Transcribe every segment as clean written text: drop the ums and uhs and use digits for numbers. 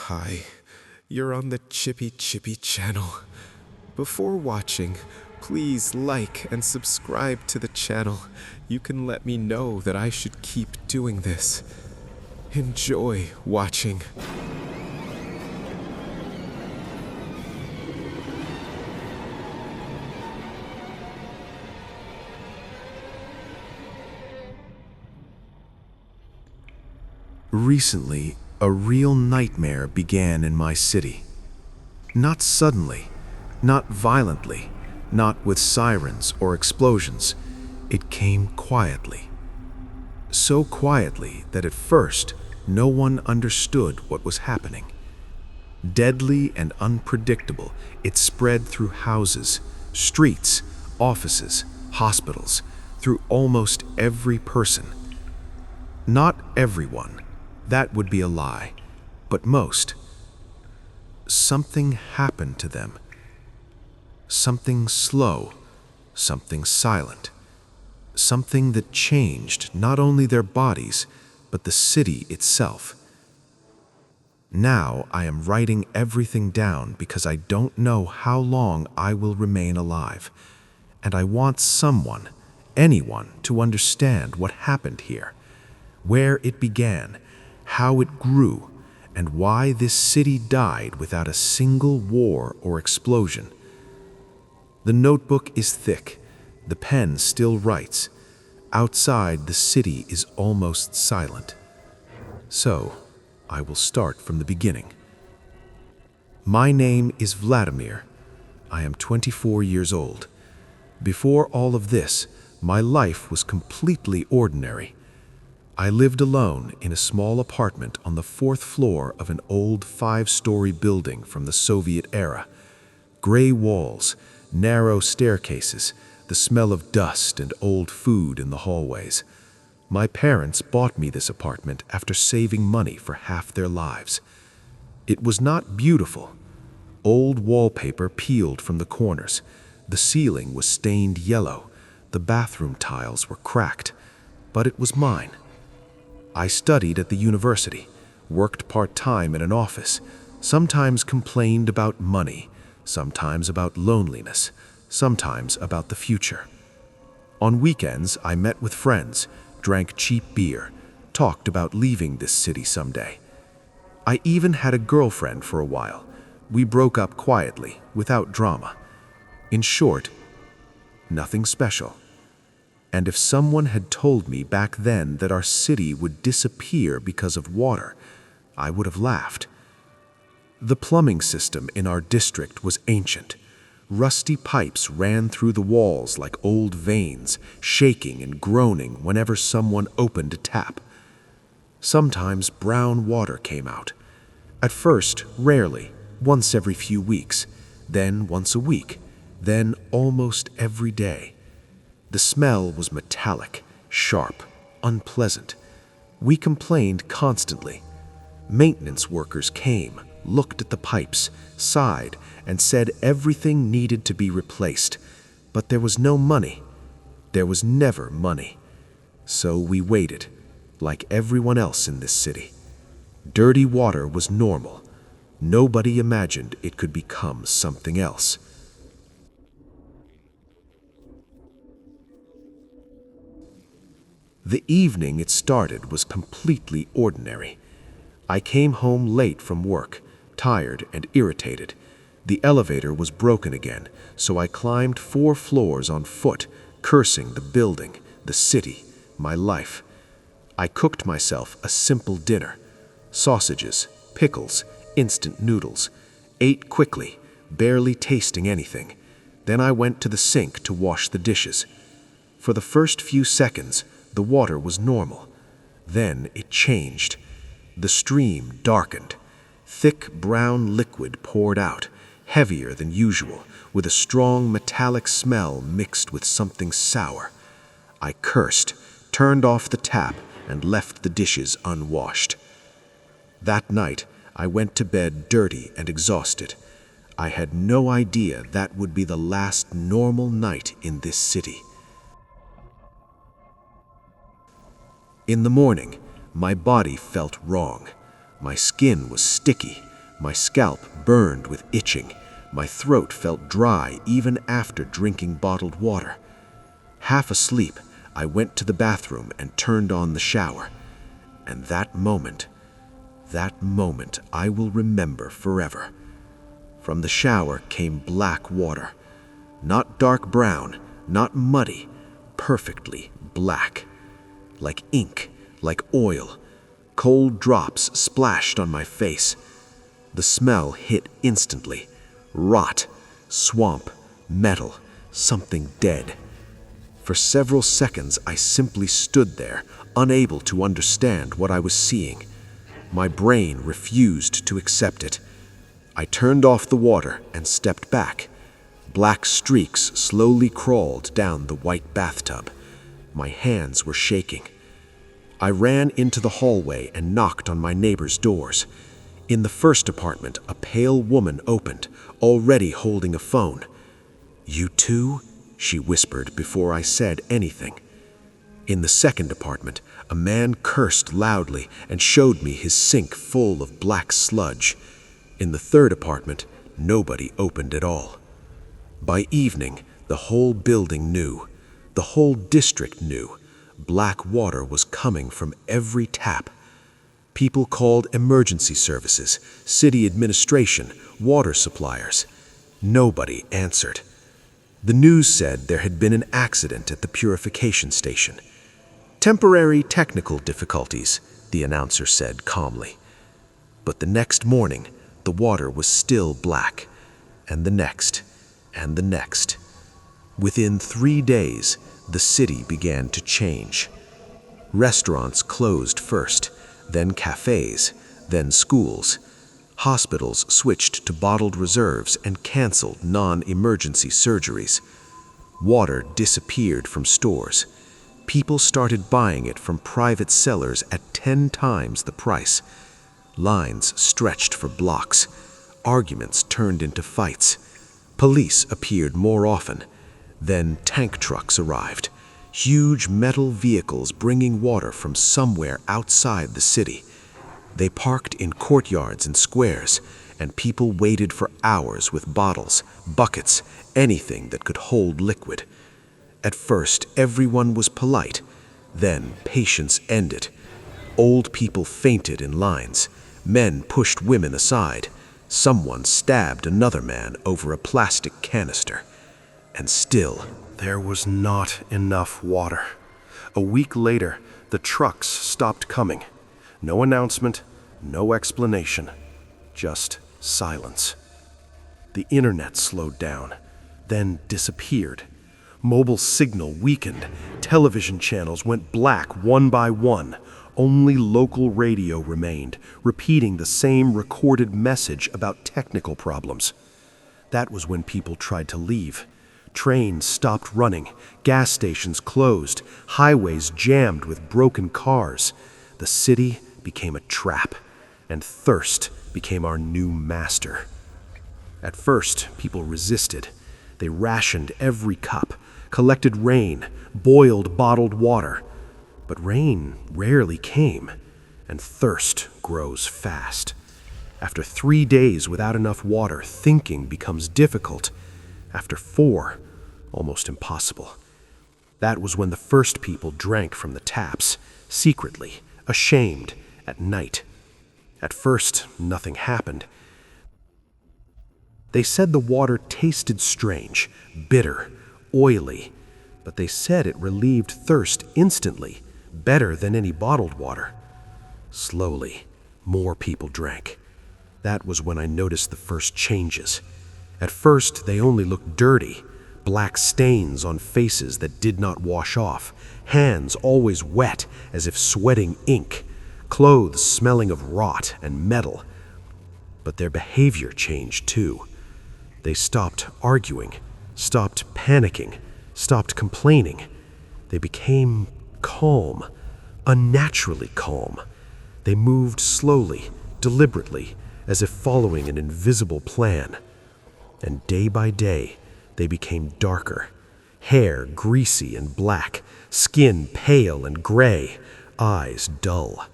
Hi, you're on the Chippy Chippy channel. Before watching, please like and subscribe to the channel. You can let me know that I should keep doing this. Enjoy watching. Recently, a real nightmare began in my city. Not suddenly, not violently, not with sirens or explosions. It came quietly. So quietly that at first, no one understood what was happening. Deadly and unpredictable, it spread through houses, streets, offices, hospitals, through almost every person. Not everyone. That would be a lie. But most. Something happened to them. Something slow, something silent. Something that changed not only their bodies, but the city itself. Now I am writing everything down because I don't know how long I will remain alive. And I want someone, anyone, to understand what happened here, where it began, how it grew, and why this city died without a single war or explosion. The notebook is thick. The pen still writes. Outside, the city is almost silent. So, I will start from the beginning. My name is Vladimir. I am 24 years old. Before all of this, my life was completely ordinary. I lived alone in a small apartment on the 4th floor of an old 5-story building from the Soviet era. Gray walls, narrow staircases, the smell of dust and old food in the hallways. My parents bought me this apartment after saving money for half their lives. It was not beautiful. Old wallpaper peeled from the corners. The ceiling was stained yellow. The bathroom tiles were cracked. But it was mine. I studied at the university, worked part-time in an office, sometimes complained about money, sometimes about loneliness, sometimes about the future. On weekends, I met with friends, drank cheap beer, talked about leaving this city someday. I even had a girlfriend for a while. We broke up quietly, without drama. In short, nothing special. And if someone had told me back then that our city would disappear because of water, I would have laughed. The plumbing system in our district was ancient. Rusty pipes ran through the walls like old veins, shaking and groaning whenever someone opened a tap. Sometimes brown water came out. At first, rarely, once every few weeks, then once a week, then almost every day. The smell was metallic, sharp, unpleasant. We complained constantly. Maintenance workers came, looked at the pipes, sighed, and said everything needed to be replaced. But there was no money. There was never money. So we waited, like everyone else in this city. Dirty water was normal. Nobody imagined it could become something else. The evening it started was completely ordinary. I came home late from work, tired and irritated. The elevator was broken again, so I climbed 4 floors on foot, cursing the building, the city, my life. I cooked myself a simple dinner. Sausages, pickles, instant noodles. Ate quickly, barely tasting anything. Then I went to the sink to wash the dishes. For the first few seconds, the water was normal. Then it changed. The stream darkened. Thick brown liquid poured out, heavier than usual, with a strong metallic smell mixed with something sour. I cursed, turned off the tap, and left the dishes unwashed. That night, I went to bed dirty and exhausted. I had no idea that would be the last normal night in this city. In the morning, my body felt wrong. My skin was sticky. My scalp burned with itching. My throat felt dry even after drinking bottled water. Half asleep, I went to the bathroom and turned on the shower. And that moment I will remember forever. From the shower came black water. Not dark brown, not muddy, perfectly black. Like ink, like oil. Cold drops splashed on my face. The smell hit instantly. Rot, swamp, metal, something dead. For several seconds, I simply stood there, unable to understand what I was seeing. My brain refused to accept it. I turned off the water and stepped back. Black streaks slowly crawled down the white bathtub. My hands were shaking. I ran into the hallway and knocked on my neighbors' doors. In the first apartment, a pale woman opened, already holding a phone. "You too?" she whispered before I said anything. In the second apartment, a man cursed loudly and showed me his sink full of black sludge. In the third apartment, nobody opened at all. By evening, the whole building knew. The whole district knew. Black water was coming from every tap. People called emergency services, city administration, water suppliers. Nobody answered. The news said there had been an accident at the purification station. "Temporary technical difficulties," the announcer said calmly. But the next morning, the water was still black, and the next, and the next. Within 3 days, the city began to change. Restaurants closed first, then cafes, then schools. Hospitals switched to bottled reserves and canceled non-emergency surgeries. Water disappeared from stores. People started buying it from private sellers at 10 times the price. Lines stretched for blocks. Arguments turned into fights. Police appeared more often. Then tank trucks arrived. Huge metal vehicles bringing water from somewhere outside the city. They parked in courtyards and squares, and people waited for hours with bottles, buckets, anything that could hold liquid. At first, everyone was polite. Then patience ended. Old people fainted in lines. Men pushed women aside. Someone stabbed another man over a plastic canister. And still, there was not enough water. A week later, the trucks stopped coming. No announcement, no explanation, just silence. The internet slowed down, then disappeared. Mobile signal weakened. Television channels went black one by one. Only local radio remained, repeating the same recorded message about technical problems. That was when people tried to leave. Trains stopped running, gas stations closed, highways jammed with broken cars. The city became a trap, and thirst became our new master. At first, people resisted. They rationed every cup, collected rain, boiled bottled water. But rain rarely came, and thirst grows fast. After 3 days without enough water, thinking becomes difficult. After 4, almost impossible. That was when the first people drank from the taps, secretly, ashamed, at night. At first, nothing happened. They said the water tasted strange, bitter, oily, but they said it relieved thirst instantly, better than any bottled water. Slowly, more people drank. That was when I noticed the first changes. At first, they only looked dirty, black stains on faces that did not wash off, hands always wet as if sweating ink, clothes smelling of rot and metal. But their behavior changed too. They stopped arguing, stopped panicking, stopped complaining. They became calm, unnaturally calm. They moved slowly, deliberately, as if following an invisible plan. And day by day, they became darker. Hair greasy and black, skin pale and gray, eyes dull,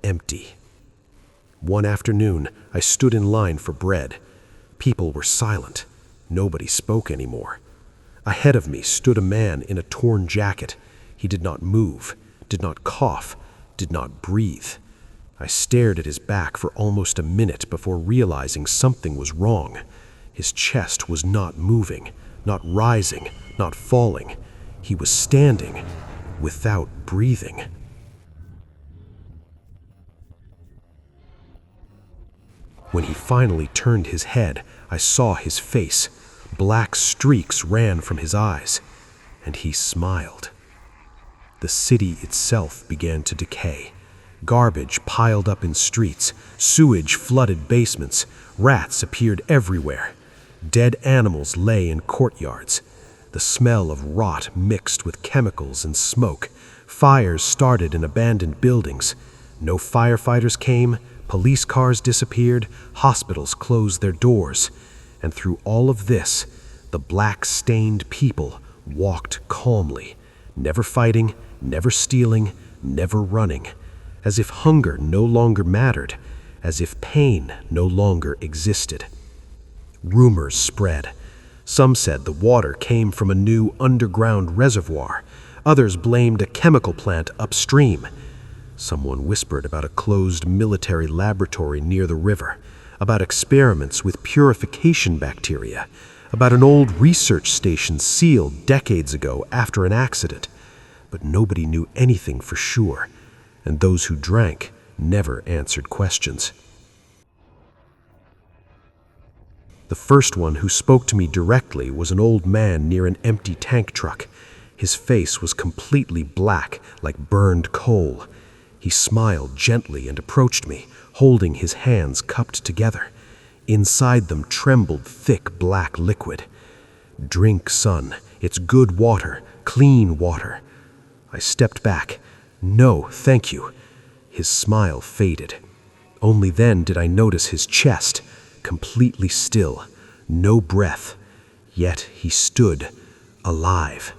empty. One afternoon, I stood in line for bread. People were silent. Nobody spoke anymore. Ahead of me stood a man in a torn jacket. He did not move, did not cough, did not breathe. I stared at his back for almost a minute before realizing something was wrong. His chest was not moving, not rising, not falling. He was standing without breathing. When he finally turned his head, I saw his face. Black streaks ran from his eyes, and he smiled. The city itself began to decay. Garbage piled up in streets, sewage flooded basements, rats appeared everywhere. Dead animals lay in courtyards. The smell of rot mixed with chemicals and smoke. Fires started in abandoned buildings. No firefighters came, police cars disappeared, hospitals closed their doors. And through all of this, the black-stained people walked calmly, never fighting, never stealing, never running, as if hunger no longer mattered, as if pain no longer existed. Rumors spread. Some said the water came from a new underground reservoir. Others blamed a chemical plant upstream. Someone whispered about a closed military laboratory near the river, about experiments with purification bacteria, about an old research station sealed decades ago after an accident. But nobody knew anything for sure, and those who drank never answered questions. The first one who spoke to me directly was an old man near an empty tank truck. His face was completely black, like burned coal. He smiled gently and approached me, holding his hands cupped together. Inside them trembled thick black liquid. "Drink, son. It's good water, clean water." I stepped back. "No, thank you." His smile faded. Only then did I notice his chest, completely still, no breath, yet he stood, alive.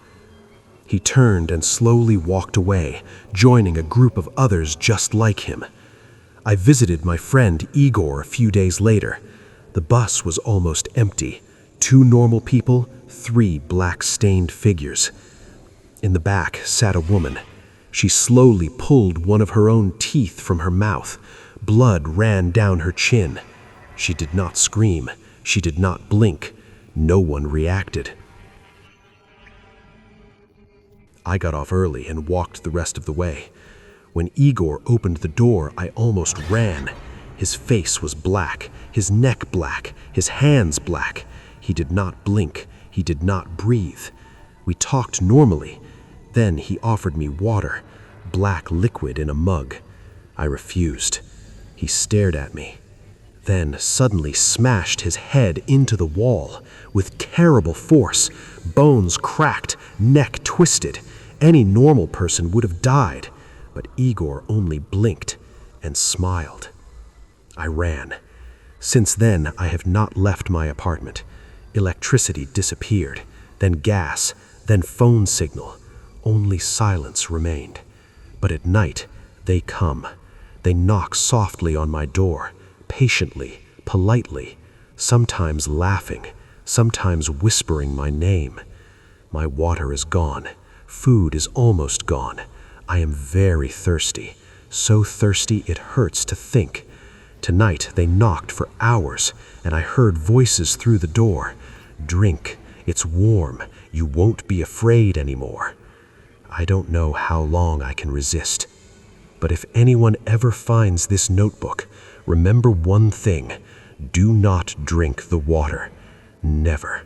He turned and slowly walked away, joining a group of others just like him. I visited my friend Igor a few days later. The bus was almost empty. 2 normal people, 3 black-stained figures. In the back sat a woman. She slowly pulled one of her own teeth from her mouth. Blood ran down her chin. She did not scream. She did not blink. No one reacted. I got off early and walked the rest of the way. When Igor opened the door, I almost ran. His face was black, his neck black, his hands black. He did not blink. He did not breathe. We talked normally. Then he offered me water, black liquid in a mug. I refused. He stared at me, then suddenly smashed his head into the wall with terrible force. Bones cracked, neck twisted. Any normal person would have died, but Igor only blinked and smiled. I ran. Since then, I have not left my apartment. Electricity disappeared, then gas, then phone signal. Only silence remained. But at night, they come. They knock softly on my door, patiently, politely, sometimes laughing, sometimes whispering my name. My water is gone. Food is almost gone. I am very thirsty, so thirsty it hurts to think. Tonight they knocked for hours, and I heard voices through the door. "Drink, it's warm, you won't be afraid anymore." I don't know how long I can resist. But if anyone ever finds this notebook, remember one thing: do not drink the water. Never.